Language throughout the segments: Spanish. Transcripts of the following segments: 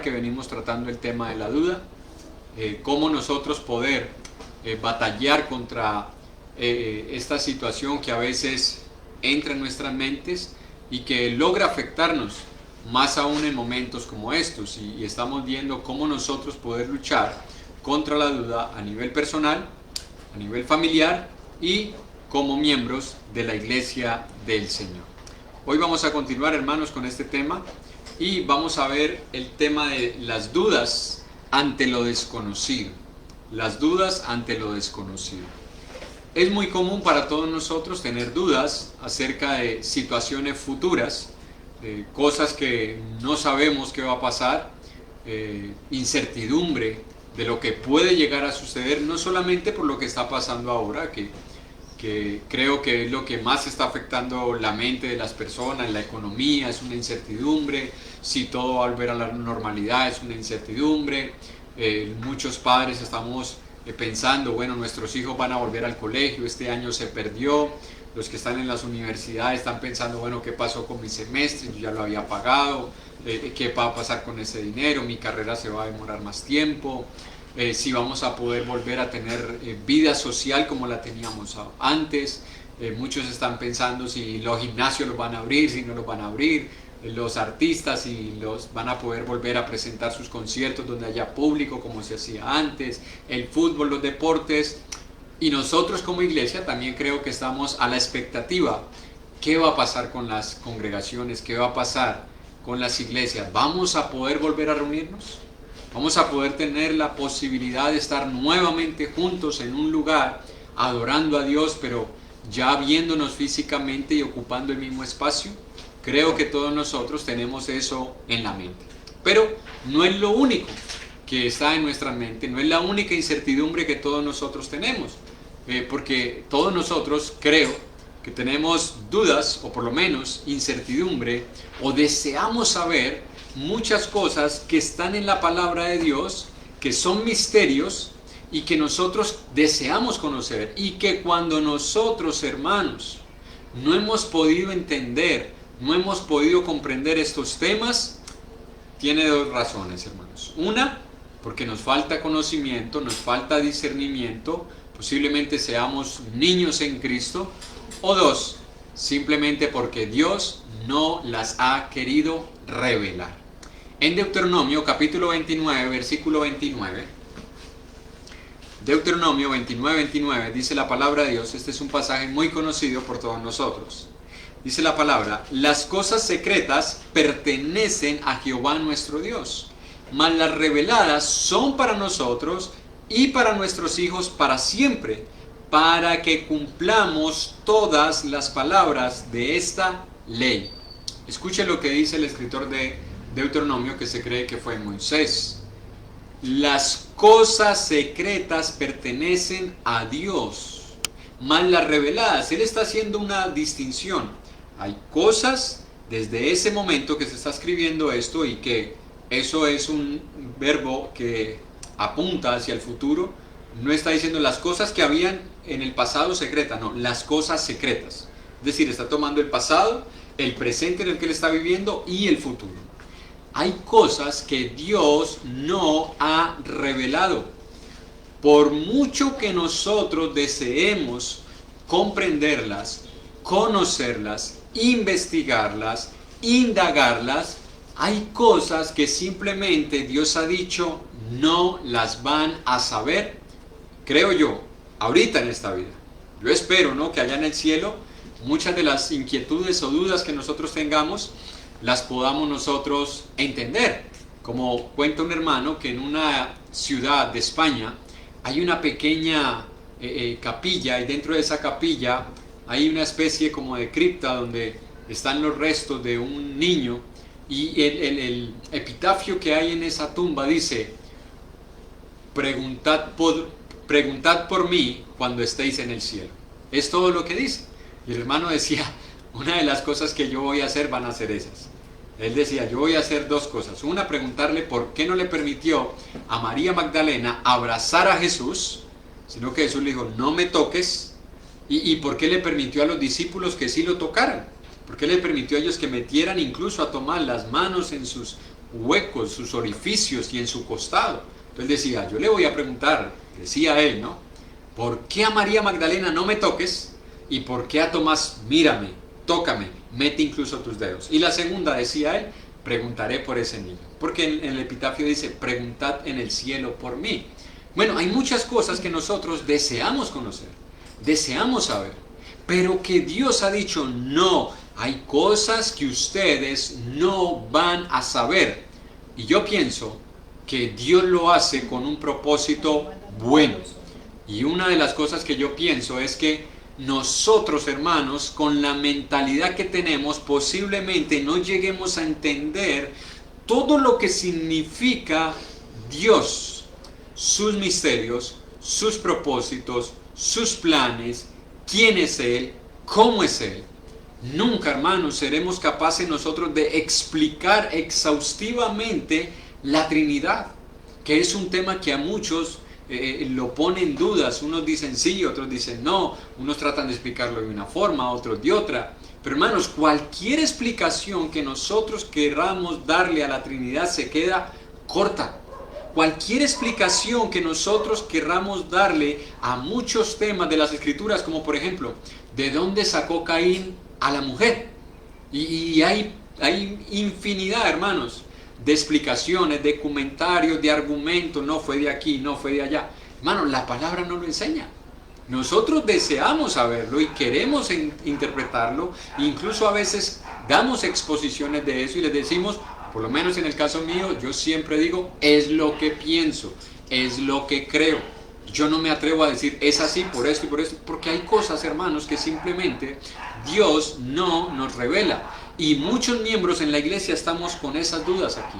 que venimos tratando el tema de la duda, cómo nosotros poder batallar contra esta situación que a veces entra en nuestras mentes y que logra afectarnos, más aún en momentos como estos, y estamos viendo cómo nosotros poder luchar contra la duda a nivel personal, a nivel familiar y como miembros de la Iglesia del Señor. Hoy vamos a continuar, hermanos, con este tema y vamos a ver el tema de las dudas ante lo desconocido. Las dudas ante lo desconocido. Es muy común para todos nosotros tener dudas acerca de situaciones futuras, cosas que no sabemos qué va a pasar, incertidumbre de lo que puede llegar a suceder, no solamente por lo que está pasando ahora, que creo que es lo que más está afectando la mente de las personas, la economía es una incertidumbre, si todo va a volver a la normalidad es una incertidumbre, muchos padres estamos pensando, bueno, nuestros hijos van a volver al colegio, este año se perdió, los que están en las universidades están pensando, bueno, ¿qué pasó con mi semestre? Yo ya lo había pagado, ¿qué va a pasar con ese dinero? Mi carrera se va a demorar más tiempo, si vamos a poder volver a tener vida social como la teníamos antes. Muchos están pensando si los gimnasios los van a abrir, si no los van a abrir, los artistas si los van a poder volver a presentar sus conciertos donde haya público como se hacía antes, el fútbol, los deportes. Y nosotros como iglesia también creo que estamos a la expectativa. ¿Qué va a pasar con las congregaciones? ¿Qué va a pasar con las iglesias? ¿Vamos a poder volver a reunirnos? ¿Vamos a poder tener la posibilidad de estar nuevamente juntos en un lugar adorando a Dios, pero ya viéndonos físicamente y ocupando el mismo espacio? Creo que todos nosotros tenemos eso en la mente. Pero no es lo único que está en nuestra mente, no es la única incertidumbre que todos nosotros tenemos, porque todos nosotros creo que tenemos dudas, o por lo menos incertidumbre, o deseamos saber muchas cosas que están en la palabra de Dios, que son misterios y que nosotros deseamos conocer, y que cuando nosotros, hermanos, no hemos podido entender, no hemos podido comprender estos temas, tiene dos razones, hermanos. Una, porque nos falta conocimiento, nos falta discernimiento, posiblemente seamos niños en Cristo, o dos, simplemente porque Dios no las ha querido revelar. En Deuteronomio capítulo 29, versículo 29, Deuteronomio 29, 29, dice la palabra de Dios, este es un pasaje muy conocido por todos nosotros. Dice la palabra: las cosas secretas pertenecen a Jehová nuestro Dios, mas las reveladas son para nosotros y para nuestros hijos para siempre, para que cumplamos todas las palabras de esta ley. Escuche lo que dice el escritor de Deuteronomio, que se cree que fue Moisés. Las cosas secretas pertenecen a Dios, mas las reveladas, él está haciendo una distinción. Hay cosas desde ese momento que se está escribiendo esto, y que eso es un verbo que apunta hacia el futuro. No está diciendo las cosas que habían en el pasado secretas, no, las cosas secretas. Es decir, está tomando el pasado, el presente en el que él está viviendo y el futuro. Hay cosas que Dios no ha revelado. Por mucho que nosotros deseemos comprenderlas, conocerlas, investigarlas, indagarlas, hay cosas que simplemente Dios ha dicho no las van a saber, creo yo, ahorita en esta vida. Yo espero, ¿no?, que allá en el cielo muchas de las inquietudes o dudas que nosotros tengamos las podamos nosotros entender. Como cuenta un hermano que en una ciudad de España hay una pequeña capilla, y dentro de esa capilla hay una especie como de cripta donde están los restos de un niño, y el epitafio que hay en esa tumba dice: preguntad por mí cuando estéis en el cielo. Es todo lo que dice. Y el hermano decía: una de las cosas que yo voy a hacer van a ser esas. Él decía: yo voy a hacer dos cosas. Una, preguntarle por qué no le permitió a María Magdalena abrazar a Jesús, sino que Jesús le dijo: no me toques. Y por qué le permitió a los discípulos que sí lo tocaran. ¿Por qué le permitió a ellos que metieran incluso a tomar las manos en sus huecos, sus orificios y en su costado. Entonces decía, yo le voy a preguntar, decía él, ¿no? ¿Por qué a María Magdalena no me toques? ¿Y por qué a Tomás, mírame, tócame, mete incluso tus dedos? Y la segunda, decía él, preguntaré por ese niño. Porque en el epitafio dice, preguntad en el cielo por mí. Bueno, hay muchas cosas que nosotros deseamos conocer, deseamos saber, pero que Dios ha dicho, no, hay cosas que ustedes no van a saber. Y yo pienso que Dios lo hace con un propósito bueno. Y una de las cosas que yo pienso es que nosotros, hermanos, con la mentalidad que tenemos, posiblemente no lleguemos a entender todo lo que significa Dios, sus misterios, sus propósitos, sus planes, quién es Él, cómo es Él. Nunca, hermanos, seremos capaces nosotros de explicar exhaustivamente la Trinidad, que es un tema que a muchos lo pone en dudas. Unos dicen sí, otros dicen no, unos tratan de explicarlo de una forma, otros de otra. Pero hermanos, cualquier explicación que nosotros queramos darle a la Trinidad se queda corta. Cualquier explicación que nosotros querramos darle a muchos temas de las Escrituras, como por ejemplo, ¿de dónde sacó Caín a la mujer? Y hay infinidad, hermanos, de explicaciones, de comentarios, de argumentos, no fue de aquí, no fue de allá. Hermanos, la palabra no lo enseña. Nosotros deseamos saberlo y queremos interpretarlo, incluso a veces damos exposiciones de eso y les decimos, por lo menos en el caso mío, yo siempre digo, es lo que pienso, es lo que creo. Yo no me atrevo a decir, es así por esto y por esto, porque hay cosas, hermanos, que simplemente Dios no nos revela. Y muchos miembros en la iglesia estamos con esas dudas aquí.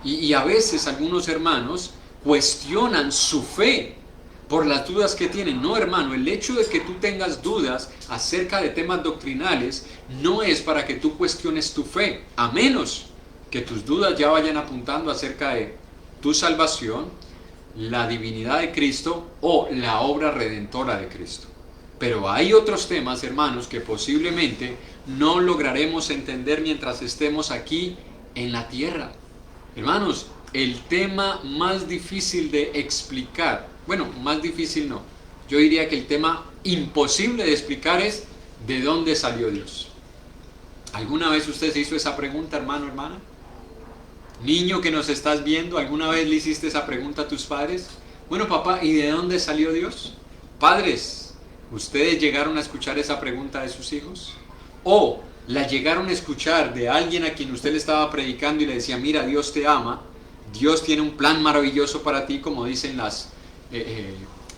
Y a veces algunos hermanos cuestionan su fe por las dudas que tienen. No, hermano, el hecho de que tú tengas dudas acerca de temas doctrinales no es para que tú cuestiones tu fe, a menos que tus dudas ya vayan apuntando acerca de tu salvación, la divinidad de Cristo o la obra redentora de Cristo. Pero hay otros temas, hermanos, que posiblemente no lograremos entender mientras estemos aquí en la tierra. Hermanos, el tema más difícil de explicar, bueno, más difícil no, yo diría que el tema imposible de explicar es ¿de dónde salió Dios? ¿Alguna vez usted se hizo esa pregunta, hermano, hermana? Niño que nos estás viendo, ¿alguna vez le hiciste esa pregunta a tus padres? Bueno, papá, ¿y de dónde salió Dios? Padres, ¿ustedes llegaron a escuchar esa pregunta de sus hijos? ¿O la llegaron a escuchar de alguien a quien usted le estaba predicando y le decía, mira, Dios te ama, Dios tiene un plan maravilloso para ti, como dicen las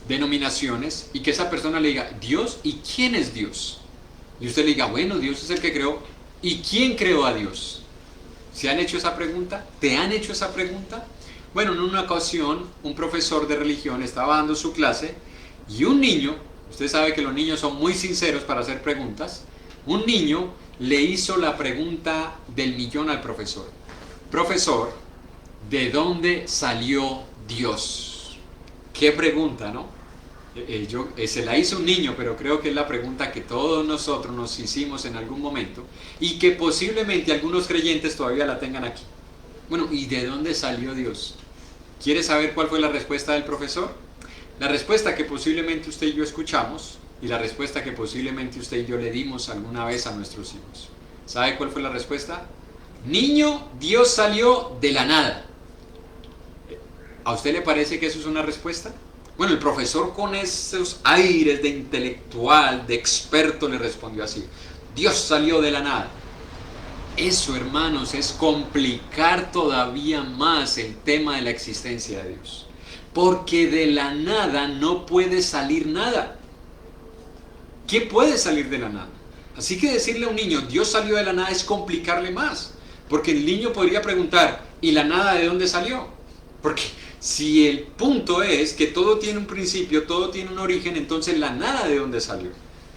denominaciones, y que esa persona le diga, Dios, ¿y quién es Dios? Y usted le diga, bueno, Dios es el que creó, ¿y quién creó a Dios? ¿Se han hecho esa pregunta? ¿Te han hecho esa pregunta? Bueno, en una ocasión, un profesor de religión estaba dando su clase y un niño, usted sabe que los niños son muy sinceros para hacer preguntas, un niño le hizo la pregunta del millón al profesor. Profesor, ¿de dónde salió Dios? ¿Qué pregunta, no? Se la hizo un niño, pero creo que es la pregunta que todos nosotros nos hicimos en algún momento y que posiblemente algunos creyentes todavía la tengan aquí. Bueno, ¿y de dónde salió Dios? ¿Quiere saber cuál fue la respuesta del profesor? La respuesta que posiblemente usted y yo escuchamos y la respuesta que posiblemente usted y yo le dimos alguna vez a nuestros hijos. ¿Sabe cuál fue la respuesta? Niño, Dios salió de la nada. ¿A usted le parece que eso es una respuesta? Bueno, el profesor con esos aires de intelectual, de experto, le respondió así. Dios salió de la nada. Eso, hermanos, es complicar todavía más el tema de la existencia de Dios. Porque de la nada no puede salir nada. ¿Qué puede salir de la nada? Así que decirle a un niño, Dios salió de la nada, es complicarle más. Porque el niño podría preguntar, ¿y la nada de dónde salió? Porque si el punto es que todo tiene un principio, todo tiene un origen, entonces la nada de dónde salió.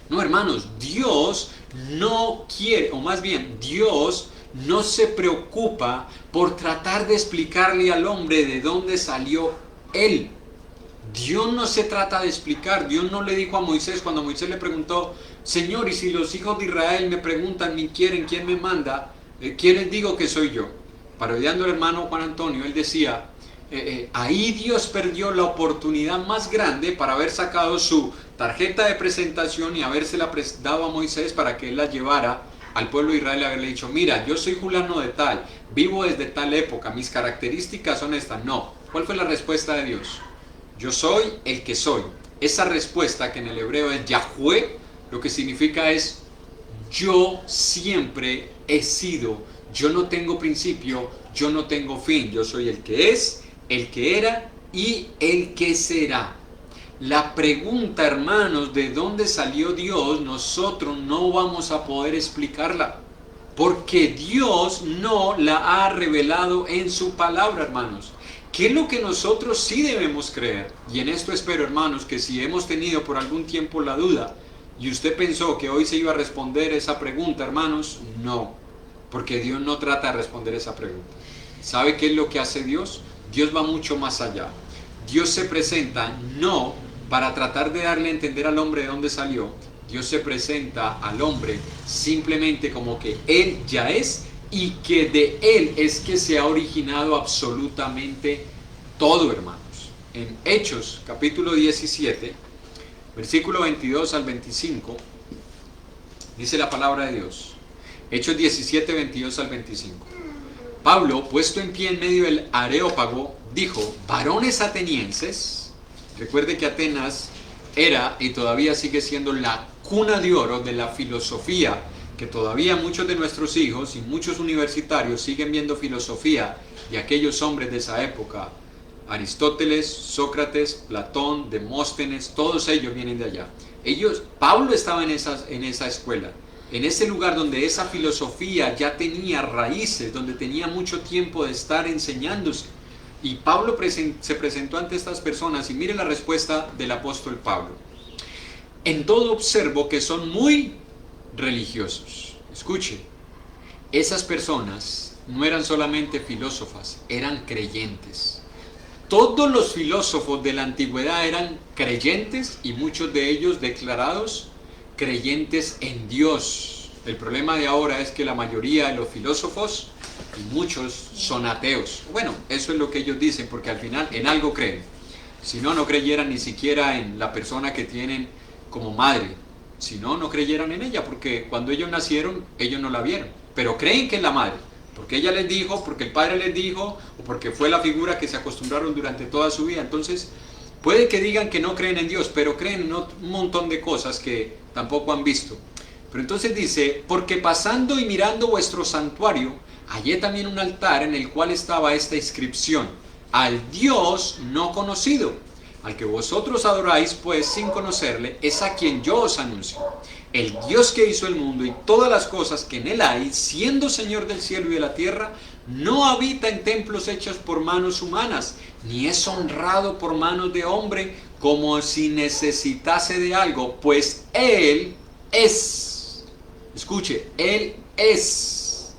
No, hermanos, Dios no quiere, o más bien, Dios no se preocupa por tratar de explicarle al hombre de dónde salió Él. Dios no se trata de explicar. Dios no le dijo a Moisés, cuando Moisés le preguntó, Señor, y si los hijos de Israel me preguntan, me quieren, ¿quién me manda? ¿Quién les digo que soy yo? parodiando al hermano Juan Antonio, él decía, ahí Dios perdió la oportunidad más grande para haber sacado su tarjeta de presentación y habérsela dado a Moisés para que él la llevara al pueblo de Israel y haberle dicho, mira, yo soy fulano de tal, vivo desde tal época, mis características son estas. No, ¿cuál fue la respuesta de Dios? Yo soy el que soy. Esa respuesta, que en el hebreo es Yahweh, lo que significa es, yo siempre he sido, yo no tengo principio, yo no tengo fin, yo soy el que es, el que era y el que será. La pregunta, hermanos, de dónde salió Dios, nosotros no vamos a poder explicarla, porque Dios no la ha revelado en su palabra, hermanos. ¿Qué es lo que nosotros sí debemos creer? Y en esto espero, hermanos, que si hemos tenido por algún tiempo la duda, y usted pensó que hoy se iba a responder esa pregunta, hermanos, no, porque Dios no trata de responder esa pregunta. ¿Sabe qué es lo que hace Dios? Dios va mucho más allá. Dios se presenta no para tratar de darle a entender al hombre de dónde salió. Dios se presenta al hombre simplemente como que Él ya es, y que de Él es que se ha originado absolutamente todo, hermanos. En Hechos capítulo 17, versículo 22 al 25, dice la palabra de Dios. Hechos 17, 22 al 25. Pablo, puesto en pie en medio del Areópago, dijo, varones atenienses, recuerde que Atenas era y todavía sigue siendo la cuna de oro de la filosofía, que todavía muchos de nuestros hijos y muchos universitarios siguen viendo filosofía de aquellos hombres de esa época. Aristóteles, Sócrates, Platón, Demóstenes, todos ellos vienen de allá. Pablo estaba en esa escuela, en ese lugar donde esa filosofía ya tenía raíces, donde tenía mucho tiempo de estar enseñándose. Y Pablo se presentó ante estas personas y mire la respuesta del apóstol Pablo. En todo observo que son muy religiosos. Escuche, esas personas no eran solamente filósofas, eran creyentes. Todos los filósofos de la antigüedad eran creyentes y muchos de ellos declarados creyentes en Dios. El problema de ahora es que la mayoría de los filósofos y muchos son ateos. Bueno, eso es lo que ellos dicen, porque al final en algo creen. Si no, no creyeran ni siquiera en la persona que tienen como madre. Si no, no creyeran en ella, porque cuando ellos nacieron, ellos no la vieron. Pero creen que es la madre, porque ella les dijo, porque el padre les dijo, o porque fue la figura que se acostumbraron durante toda su vida. Entonces, puede que digan que no creen en Dios, pero creen en un montón de cosas que tampoco han visto. Pero entonces dice, porque pasando y mirando vuestro santuario, hallé también un altar en el cual estaba esta inscripción, al Dios no conocido, al que vosotros adoráis pues sin conocerle, es a quien yo os anuncio. El Dios que hizo el mundo y todas las cosas que en él hay, siendo Señor del cielo y de la tierra, no habita en templos hechos por manos humanas, ni es honrado por manos de hombre, como si necesitase de algo, pues Él es. Escuche, Él es.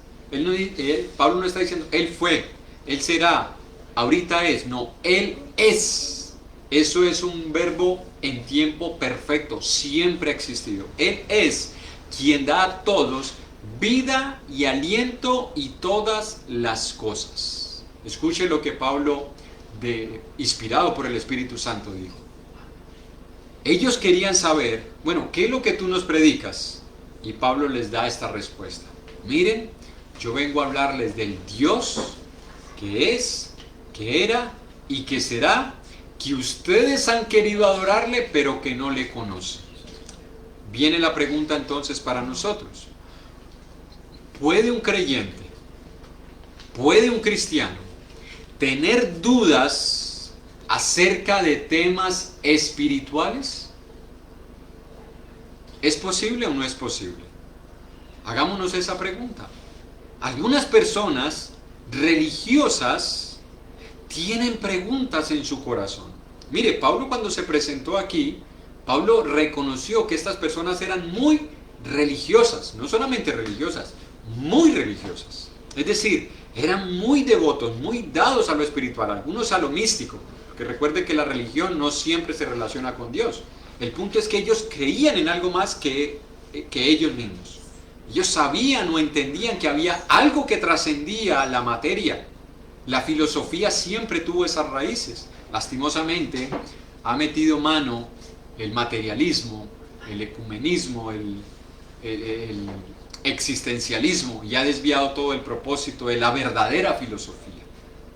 Pablo no está diciendo, Él fue, Él será, ahorita es. No, Él es. Eso es un verbo en tiempo perfecto, siempre ha existido. Él es quien da a todos vida y aliento y todas las cosas. Escuche lo que Pablo, inspirado por el Espíritu Santo, dijo. Ellos querían saber, bueno, ¿qué es lo que tú nos predicas? Y Pablo les da esta respuesta. Miren, yo vengo a hablarles del Dios que es, que era y que será, que ustedes han querido adorarle, pero que no le conocen. Viene la pregunta entonces para nosotros. ¿Puede un creyente, puede un cristiano, tener dudas acerca de temas espirituales? ¿Es posible o no es posible? Hagámonos esa pregunta. Algunas personas religiosas tienen preguntas en su corazón. Mire, Pablo cuando se presentó aquí, Pablo reconoció que estas personas eran muy religiosas, no solamente religiosas, muy religiosas. Es decir, eran muy devotos, muy dados a lo espiritual, algunos a lo místico, porque recuerde que la religión no siempre se relaciona con Dios. El punto es que ellos creían en algo más que ellos mismos. Ellos sabían o entendían que había algo que trascendía la materia. La filosofía siempre tuvo esas raíces. Lastimosamente, ha metido mano el materialismo, el ecumenismo, el existencialismo, y ha desviado todo el propósito de la verdadera filosofía,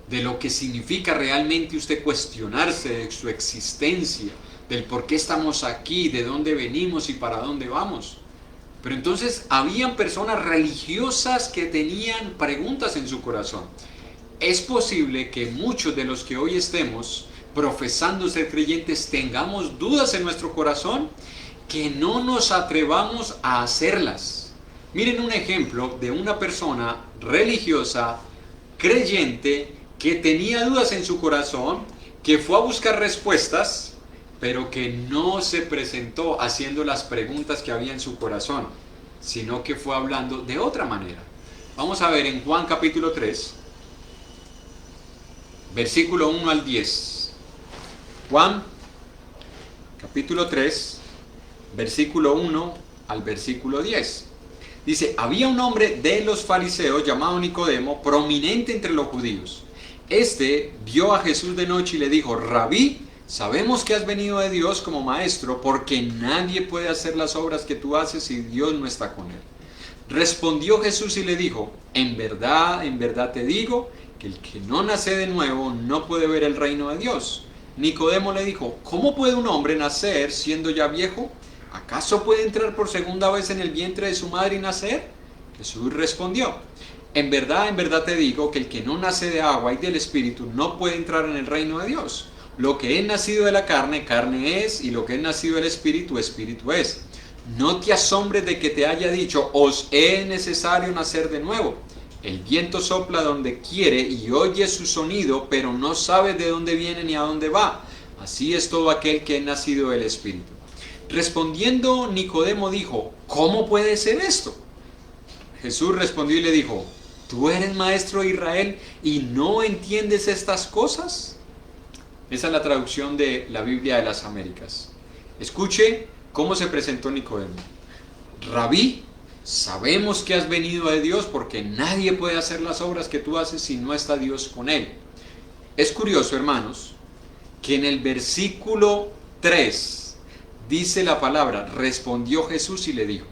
de lo que significa realmente usted cuestionarse de su existencia, del por qué estamos aquí, de dónde venimos y para dónde vamos. Pero entonces habían personas religiosas que tenían preguntas en su corazón. Es posible que muchos de los que hoy estemos profesando ser creyentes tengamos dudas en nuestro corazón, que no nos atrevamos a hacerlas. Miren un ejemplo de una persona religiosa, creyente, que tenía dudas en su corazón, que fue a buscar respuestas, pero que no se presentó haciendo las preguntas que había en su corazón, sino que fue hablando de otra manera. Vamos a ver en Juan capítulo 3, versículo 1 al 10. Juan capítulo 3, versículo 1 al versículo 10. Dice, había un hombre de los fariseos llamado Nicodemo, prominente entre los judíos. Este vio a Jesús de noche y le dijo, Rabí, sabemos que has venido de Dios como maestro, porque nadie puede hacer las obras que tú haces si Dios no está con él. Respondió Jesús y le dijo, en verdad te digo, que el que no nace de nuevo no puede ver el reino de Dios. Nicodemo le dijo, ¿cómo puede un hombre nacer siendo ya viejo? ¿Acaso puede entrar por segunda vez en el vientre de su madre y nacer? Jesús respondió, en verdad te digo que el que no nace de agua y del Espíritu no puede entrar en el reino de Dios. Lo que es nacido de la carne, carne es, y lo que es nacido del Espíritu, Espíritu es. No te asombres de que te haya dicho, os es necesario nacer de nuevo. El viento sopla donde quiere y oye su sonido, pero no sabes de dónde viene ni a dónde va. Así es todo aquel que es nacido del Espíritu. Respondiendo Nicodemo dijo, ¿cómo puede ser esto? Jesús respondió y le dijo, ¿tú eres maestro de Israel y no entiendes estas cosas? Esa es la traducción de la Biblia de las Américas. Escuche cómo se presentó Nicodemo. Rabí, sabemos que has venido de Dios porque nadie puede hacer las obras que tú haces si no está Dios con él. Es curioso, hermanos, que en el versículo 3 dice la palabra, respondió Jesús y le dijo.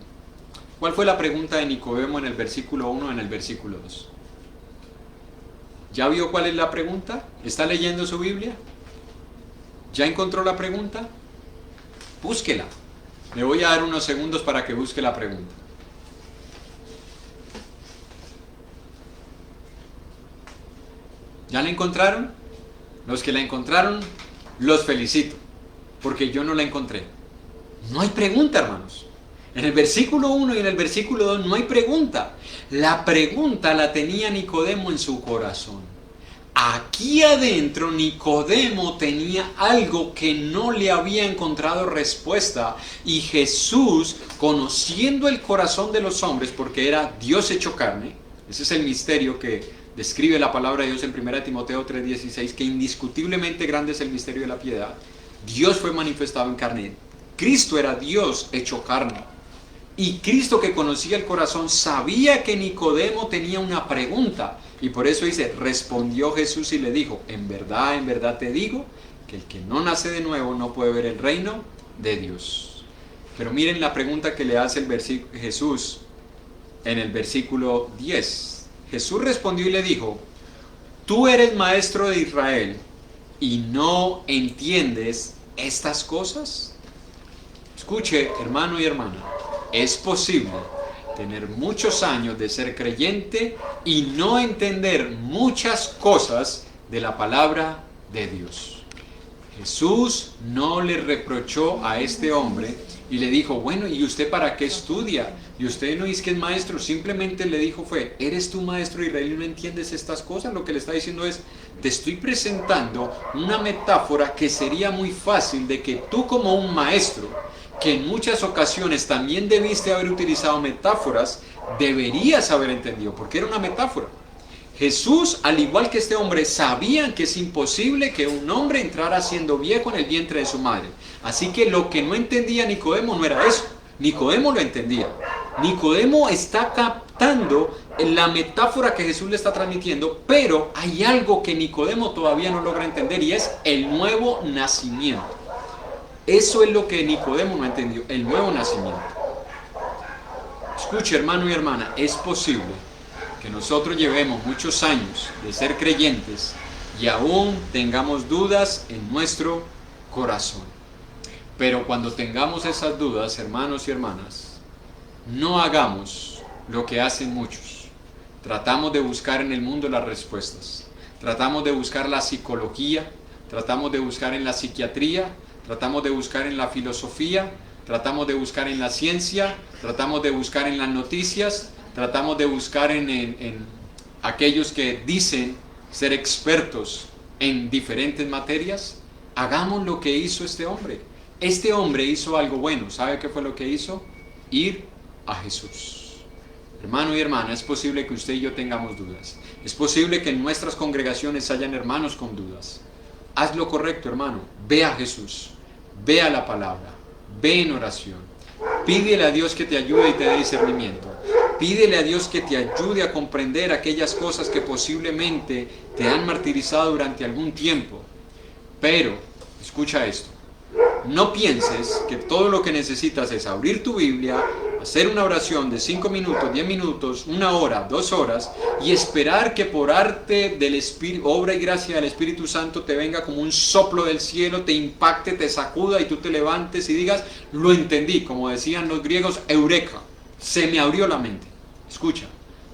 ¿Cuál fue la pregunta de Nicodemo en el versículo 1 y en el versículo 2? ¿Ya vio cuál es la pregunta? ¿Está leyendo su Biblia? ¿Ya encontró la pregunta? Búsquela. Le voy a dar unos segundos para que busque la pregunta. ¿Ya la encontraron? Los que la encontraron, los felicito, porque yo no la encontré. No hay pregunta, hermanos. En el versículo 1 y en el versículo 2 no hay pregunta. La pregunta la tenía Nicodemo en su corazón. Aquí adentro Nicodemo tenía algo que no le había encontrado respuesta, y Jesús, conociendo el corazón de los hombres, porque era Dios hecho carne, ese es el misterio que describe la palabra de Dios en 1 Timoteo 3:16, que indiscutiblemente grande es el misterio de la piedad. Dios fue manifestado en carne. Cristo era Dios hecho carne. Y Cristo, que conocía el corazón, sabía que Nicodemo tenía una pregunta. Y por eso dice, respondió Jesús y le dijo, en verdad te digo, que el que no nace de nuevo no puede ver el reino de Dios. Pero miren la pregunta que le hace Jesús en el versículo 10. Jesús respondió y le dijo, tú eres maestro de Israel y no entiendes estas cosas. Escuche, hermano y hermana, es posible tener muchos años de ser creyente y no entender muchas cosas de la palabra de Dios. Jesús no le reprochó a este hombre y le dijo, bueno, ¿y usted para qué estudia? Y usted no dice que es maestro, simplemente le dijo fue, ¿eres tú maestro israelí y no entiendes estas cosas? Lo que le está diciendo es, te estoy presentando una metáfora que sería muy fácil de que tú como un maestro, que en muchas ocasiones también debiste haber utilizado metáforas, deberías haber entendido, porque era una metáfora. Jesús, al igual que este hombre, sabían que es imposible que un hombre entrara siendo viejo en el vientre de su madre. Así que lo que no entendía Nicodemo no era eso. Nicodemo lo entendía. Nicodemo está captando la metáfora que Jesús le está transmitiendo, pero hay algo que Nicodemo todavía no logra entender y es el nuevo nacimiento. Eso es lo que Nicodemo no ha entendido, el nuevo nacimiento. Escuche, hermano y hermana, es posible que nosotros llevemos muchos años de ser creyentes y aún tengamos dudas en nuestro corazón. Pero cuando tengamos esas dudas, hermanos y hermanas, no hagamos lo que hacen muchos. Tratamos de buscar en el mundo las respuestas. Tratamos de buscar la psicología, tratamos de buscar en la psiquiatría, tratamos de buscar en la filosofía, tratamos de buscar en la ciencia, tratamos de buscar en las noticias, tratamos de buscar en aquellos que dicen ser expertos en diferentes materias. Hagamos lo que hizo este hombre. Este hombre hizo algo bueno. ¿Sabe qué fue lo que hizo? Ir a Jesús. Hermano y hermana, es posible que usted y yo tengamos dudas. Es posible que en nuestras congregaciones hayan hermanos con dudas. Haz lo correcto, hermano. Ve a Jesús. Ve a la palabra. Ve en oración. Pídele a Dios que te ayude y te dé discernimiento. Pídele a Dios que te ayude a comprender aquellas cosas que posiblemente te han martirizado durante algún tiempo. Pero, escucha esto. No pienses que todo lo que necesitas es abrir tu Biblia, hacer una oración de 5 minutos, 10 minutos, 1 hora, 2 horas y esperar que por arte del Espíritu, obra y gracia del Espíritu Santo te venga como un soplo del cielo, te impacte, te sacuda y tú te levantes y digas, lo entendí, como decían los griegos, eureka, se me abrió la mente. Escucha,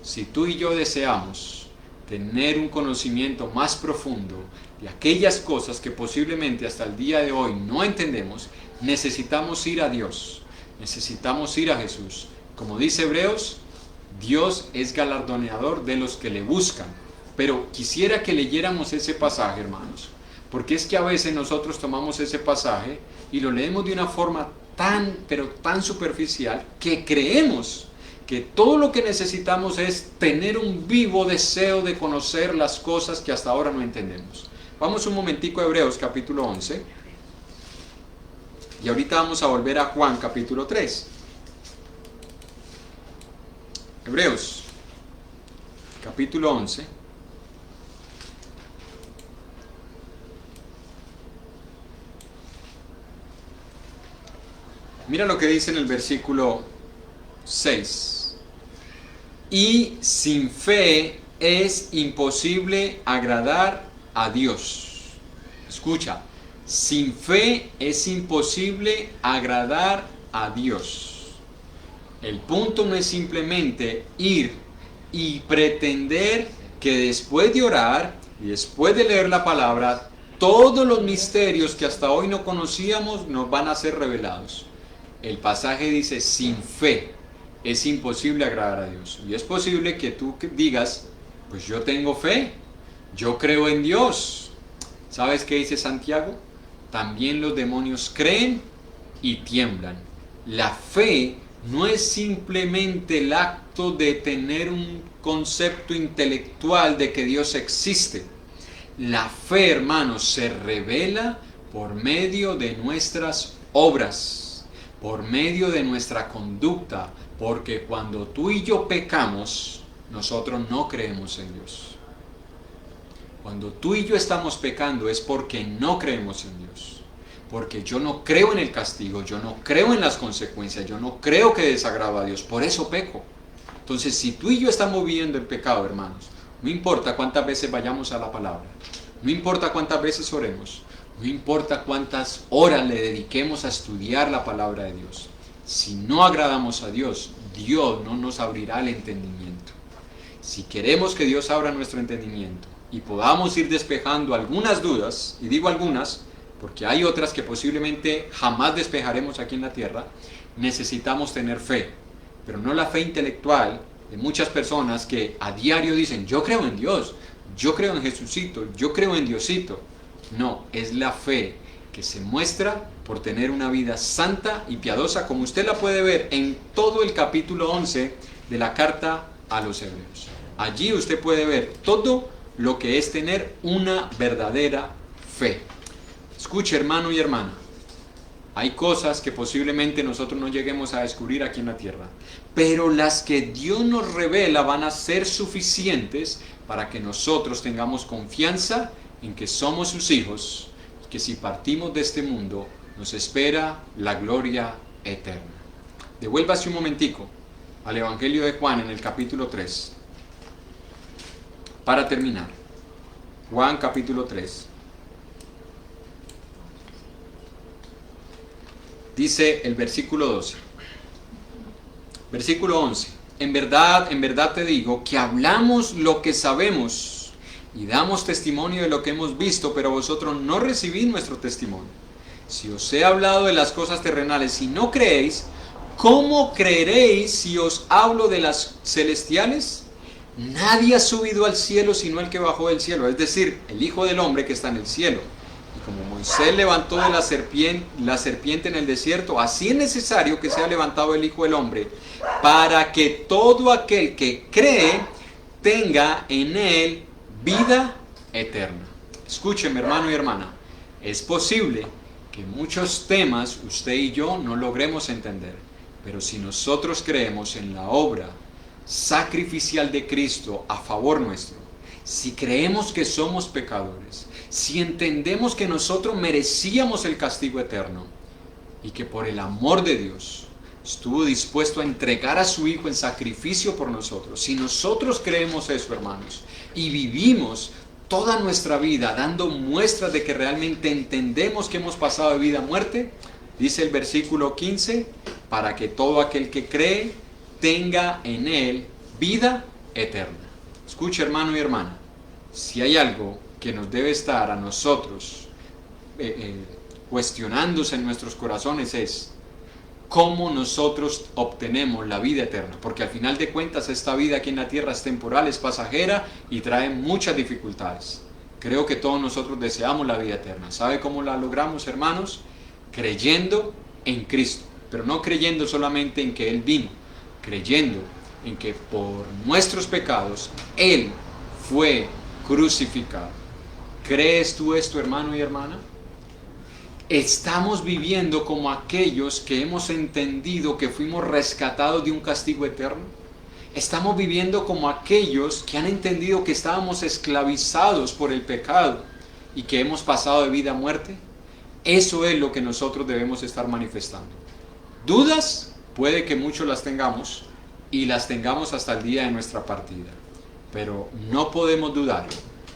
si tú y yo deseamos tener un conocimiento más profundo de aquellas cosas que posiblemente hasta el día de hoy no entendemos, necesitamos ir a Dios, necesitamos ir a Jesús. Como dice Hebreos, Dios es galardonador de los que le buscan. Pero quisiera que leyéramos ese pasaje, hermanos, porque es que a veces nosotros tomamos ese pasaje y lo leemos de una forma pero tan superficial que creemos que todo lo que necesitamos es tener un vivo deseo de conocer las cosas que hasta ahora no entendemos. Vamos un momentico a Hebreos capítulo 11 y ahorita vamos a volver a Juan capítulo 3. Hebreos capítulo 11. Mira lo que dice en el versículo 6. Y sin fe es imposible agradar a Dios. Escucha, sin fe es imposible agradar a Dios. El punto no es simplemente ir y pretender que después de orar y después de leer la palabra, todos los misterios que hasta hoy no conocíamos nos van a ser revelados. El pasaje dice, sin fe es imposible agradar a Dios. Y es posible que tú digas, pues yo tengo fe, yo creo en Dios. ¿Sabes qué dice Santiago? También los demonios creen y tiemblan. La fe no es simplemente el acto de tener un concepto intelectual de que Dios existe. La fe, hermanos, se revela por medio de nuestras obras, por medio de nuestra conducta, porque cuando tú y yo pecamos, nosotros no creemos en Dios. Cuando tú y yo estamos pecando es porque no creemos en Dios. Porque yo no creo en el castigo, yo no creo en las consecuencias, yo no creo que desagrado a Dios, por eso peco. Entonces, si tú y yo estamos viviendo el pecado, hermanos, no importa cuántas veces vayamos a la palabra, no importa cuántas veces oremos, no importa cuántas horas le dediquemos a estudiar la palabra de Dios, si no agradamos a Dios, Dios no nos abrirá el entendimiento. Si queremos que Dios abra nuestro entendimiento y podamos ir despejando algunas dudas, y digo algunas, porque hay otras que posiblemente jamás despejaremos aquí en la tierra, necesitamos tener fe, pero no la fe intelectual de muchas personas que a diario dicen, yo creo en Dios, yo creo en Jesucito, yo creo en Diosito. No, es la fe que se muestra por tener una vida santa y piadosa, como usted la puede ver en todo el capítulo 11 de la carta a los Hebreos. Allí usted puede ver todo lo que es tener una verdadera fe. Escuche, hermano y hermana, Hay cosas que posiblemente nosotros no lleguemos a descubrir aquí en la tierra, pero las que Dios nos revela van a ser suficientes para que nosotros tengamos confianza en que somos sus hijos y que si partimos de este mundo nos espera la gloria eterna. Devuélvase un momentico al Evangelio de Juan en el capítulo 3. Para terminar, Juan capítulo 3. Dice el versículo 12. Versículo 11. En verdad te digo que hablamos lo que sabemos y damos testimonio de lo que hemos visto, pero vosotros no recibís nuestro testimonio. Si os he hablado de las cosas terrenales y no creéis, ¿cómo creeréis si os hablo de las celestiales? Nadie ha subido al cielo sino el que bajó del cielo, es decir, el Hijo del Hombre que está en el cielo. Y como Moisés levantó de la serpiente en el desierto, así es necesario que sea levantado el Hijo del Hombre, para que todo aquel que cree tenga en él vida eterna. Escúcheme, hermano y hermana, es posible que muchos temas usted y yo no logremos entender, pero si nosotros creemos en la obra sacrificial de Cristo a favor nuestro, si creemos que somos pecadores, si entendemos que nosotros merecíamos el castigo eterno y que por el amor de Dios estuvo dispuesto a entregar a su Hijo en sacrificio por nosotros, si nosotros creemos eso, hermanos, y vivimos toda nuestra vida dando muestras de que realmente entendemos que hemos pasado de vida a muerte, dice el versículo 15, para que todo aquel que cree tenga en él vida eterna. Escuche, hermano y hermana, si hay algo que nos debe estar a nosotros cuestionándose en nuestros corazones es cómo nosotros obtenemos la vida eterna, porque al final de cuentas esta vida aquí en la tierra es temporal, es pasajera y trae muchas dificultades. Creo que todos nosotros deseamos la vida eterna. ¿Sabe cómo la logramos, hermanos? Creyendo en Cristo, pero no creyendo solamente en que Él vino, creyendo en que por nuestros pecados Él fue crucificado. ¿Crees tú esto, hermano y hermana? Estamos viviendo como aquellos que hemos entendido que fuimos rescatados de un castigo eterno. Estamos viviendo como aquellos que han entendido que estábamos esclavizados por el pecado y que hemos pasado de vida a muerte. Eso es lo que nosotros debemos estar manifestando. ¿Dudas? Puede que muchos las tengamos y las tengamos hasta el día de nuestra partida. Pero no podemos dudar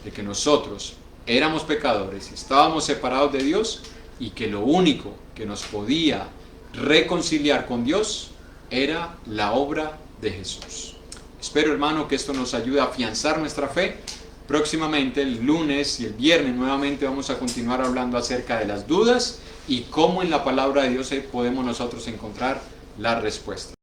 de que nosotros éramos pecadores, estábamos separados de Dios y que lo único que nos podía reconciliar con Dios era la obra de Jesús. Espero, hermano, que esto nos ayude a afianzar nuestra fe. Próximamente, el lunes y el viernes, nuevamente vamos a continuar hablando acerca de las dudas y cómo en la palabra de Dios podemos nosotros encontrar la respuesta.